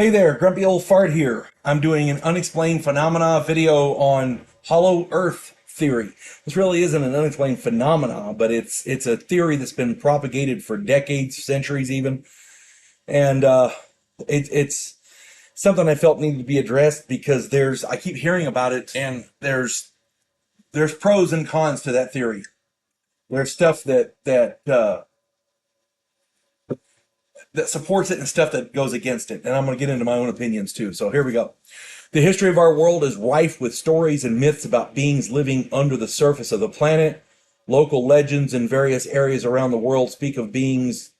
Hey there, Grumpy Old Fart here. I'm doing an unexplained phenomena video on hollow earth theory. This really isn't an unexplained phenomena, but it's a theory that's been propagated for decades, centuries even. And it's something I felt needed to be addressed because I keep hearing about it, and there's pros and cons to that theory. There's stuff that supports it and stuff that goes against it. And I'm going to get into my own opinions too. So here we go. The history of our world is rife with stories and myths about beings living under the surface of the planet. Local legends in various areas around the world speak of beings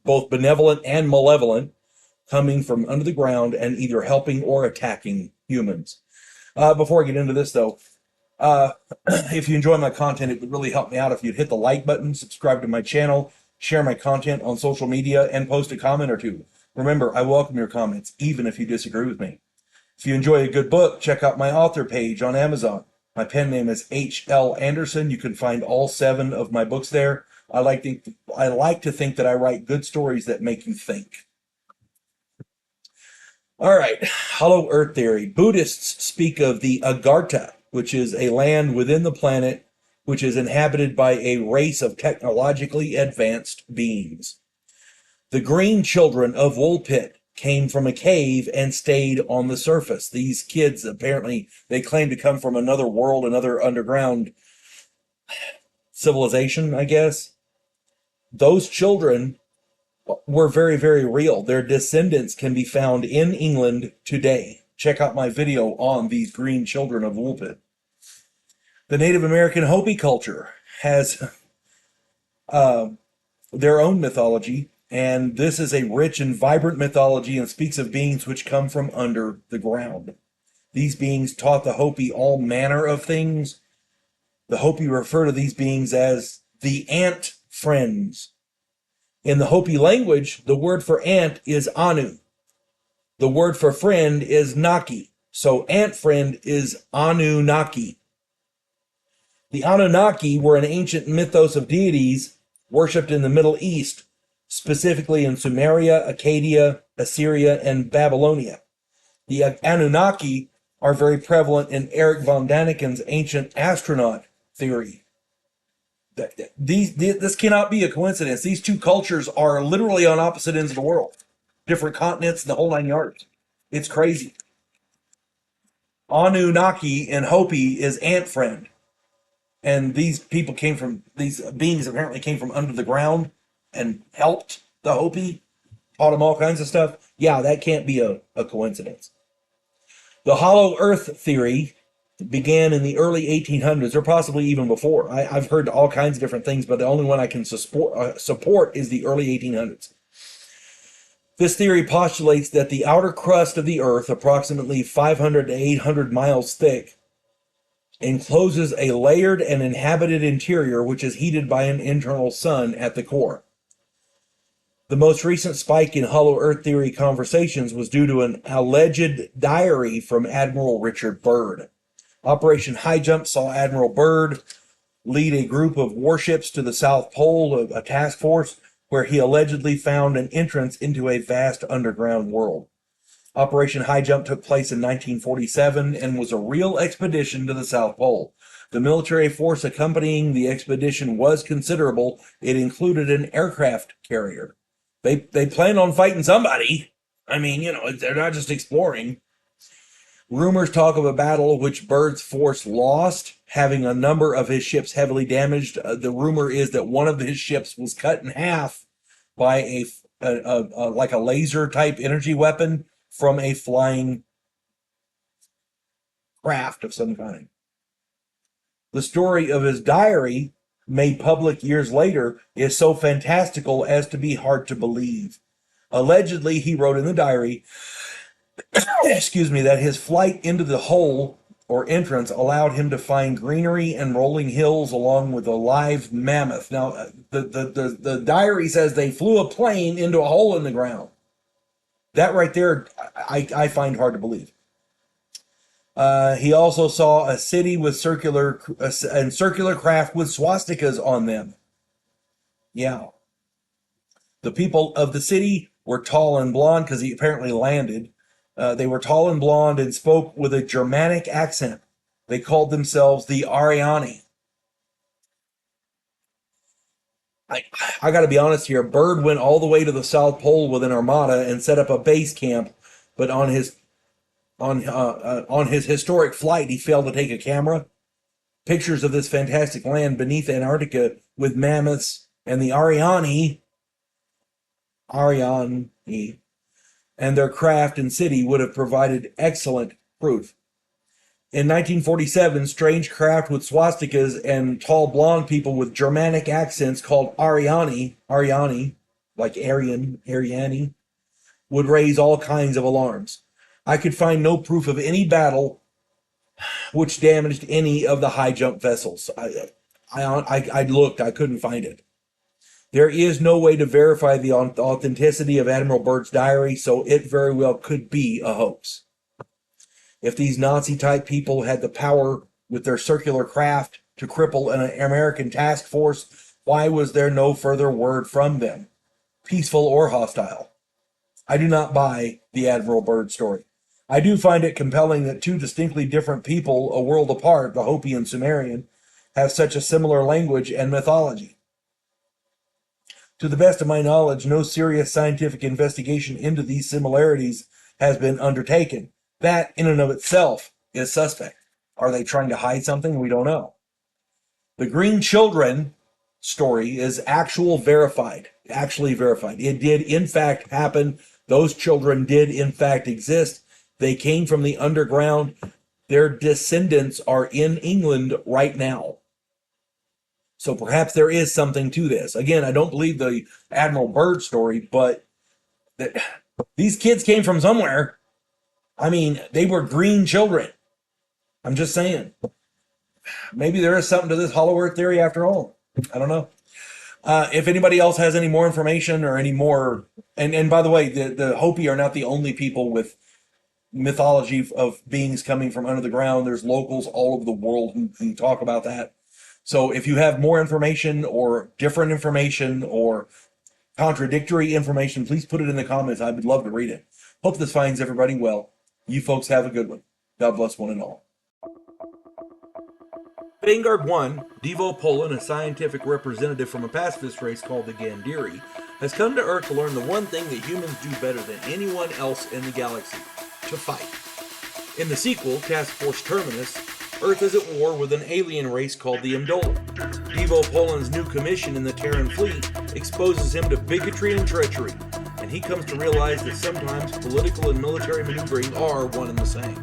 both benevolent and malevolent coming from under the ground and either helping or attacking humans. Before I get into this though, if you enjoy my content, it would really help me out if you'd hit the like button, subscribe to my channel, share my content on social media, and post a comment or two. Remember, I welcome your comments, even if you disagree with me. If you enjoy a good book, check out my author page on Amazon. My pen name is H.L. Anderson. You can find all 7 of my books there. I like to think that I write good stories that make you think. All right, hollow earth theory. Buddhists speak of the Agartha, which is a land within the planet which is inhabited by a race of technologically advanced beings. The green children of Woolpit came from a cave and stayed on the surface. These kids, apparently, they claim to come from another world, another underground civilization, I guess. Those children were very, very real. Their descendants can be found in England today. Check out my video on these green children of Woolpit. The Native American Hopi culture has their own mythology, and this is a rich and vibrant mythology and speaks of beings which come from under the ground. These beings taught the Hopi all manner of things. The Hopi refer to these beings as the ant friends. In the Hopi language, the word for ant is anu. The word for friend is naki. So ant friend is Anunnaki. The Anunnaki were an ancient mythos of deities worshipped in the Middle East, specifically in Sumeria, Akkadian, Assyria, and Babylonia. The Anunnaki are very prevalent in Eric von Daniken's ancient astronaut theory. This cannot be a coincidence. These two cultures are literally on opposite ends of the world. Different continents, the whole 9 yards. It's crazy. Anunnaki in Hopi is ant friend. And these beings apparently came from under the ground and helped the Hopi, taught them all kinds of stuff. Yeah, that can't be a coincidence. The hollow earth theory began in the early 1800s, or possibly even before. I've heard all kinds of different things, but the only one I can support is the early 1800s. This theory postulates that the outer crust of the earth, approximately 500 to 800 miles thick, encloses a layered and inhabited interior which is heated by an internal sun at the core. The most recent spike in hollow earth theory conversations was due to an alleged diary from Admiral Richard Byrd. Operation High Jump saw Admiral Byrd lead a group of warships to the South Pole, a task force, where he allegedly found an entrance into a vast underground world. Operation High Jump took place in 1947 and was a real expedition to the South Pole. The military force accompanying the expedition was considerable. It included an aircraft carrier. They planned on fighting somebody. I mean, they're not just exploring. Rumors talk of a battle which Byrd's force lost, having a number of his ships heavily damaged. The rumor is that one of his ships was cut in half by like a laser type energy weapon from a flying craft of some kind. The story of his diary, made public years later, is so fantastical as to be hard to believe. Allegedly, he wrote in the diary, that his flight into the hole or entrance allowed him to find greenery and rolling hills along with a live mammoth. Now, the diary says they flew a plane into a hole in the ground. That right there, I find hard to believe. He also saw a city with circular craft with swastikas on them. Yeah. The people of the city were tall and blonde because he apparently landed. They were tall and blonde and spoke with a Germanic accent. They called themselves the Ariani. I got to be honest here. Byrd went all the way to the South Pole with an armada and set up a base camp, but on his historic flight, he failed to take a camera. Pictures of this fantastic land beneath Antarctica with mammoths and the Ariani, and their craft and city would have provided excellent proof. In 1947, strange craft with swastikas and tall blonde people with Germanic accents called Ariani, like Ariani, would raise all kinds of alarms. I could find no proof of any battle which damaged any of the high jump vessels. I looked, I couldn't find it. There is no way to verify the authenticity of Admiral Byrd's diary, so it very well could be a hoax. If these Nazi-type people had the power with their circular craft to cripple an American task force, why was there no further word from them, peaceful or hostile? I do not buy the Admiral Byrd story. I do find it compelling that two distinctly different people, a world apart, the Hopi and Sumerian, have such a similar language and mythology. To the best of my knowledge, no serious scientific investigation into these similarities has been undertaken. That, in and of itself, is suspect. Are they trying to hide something? We don't know. The Green Children story is actually verified. It did, in fact, happen. Those children did, in fact, exist. They came from the underground. Their descendants are in England right now. So perhaps there is something to this. Again, I don't believe the Admiral Byrd story, but these kids came from somewhere. I mean, they were green children. I'm just saying. Maybe there is something to this Hollow Earth theory after all. I don't know. If anybody else has any more information or any more... And by the way, the Hopi are not the only people with mythology of beings coming from under the ground. There's locals all over the world who talk about that. So if you have more information or different information or contradictory information, please put it in the comments. I would love to read it. Hope this finds everybody well. You folks have a good one. God bless one and all. Vanguard 1, Devo Polan, a scientific representative from a pacifist race called the Gandhiri, has come to Earth to learn the one thing that humans do better than anyone else in the galaxy: to fight. In the sequel, Task Force Terminus, Earth is at war with an alien race called the Imdola. Devo Polan's new commission in the Terran fleet exposes him to bigotry and treachery, and he comes to realize that sometimes political and military maneuvering are one and the same.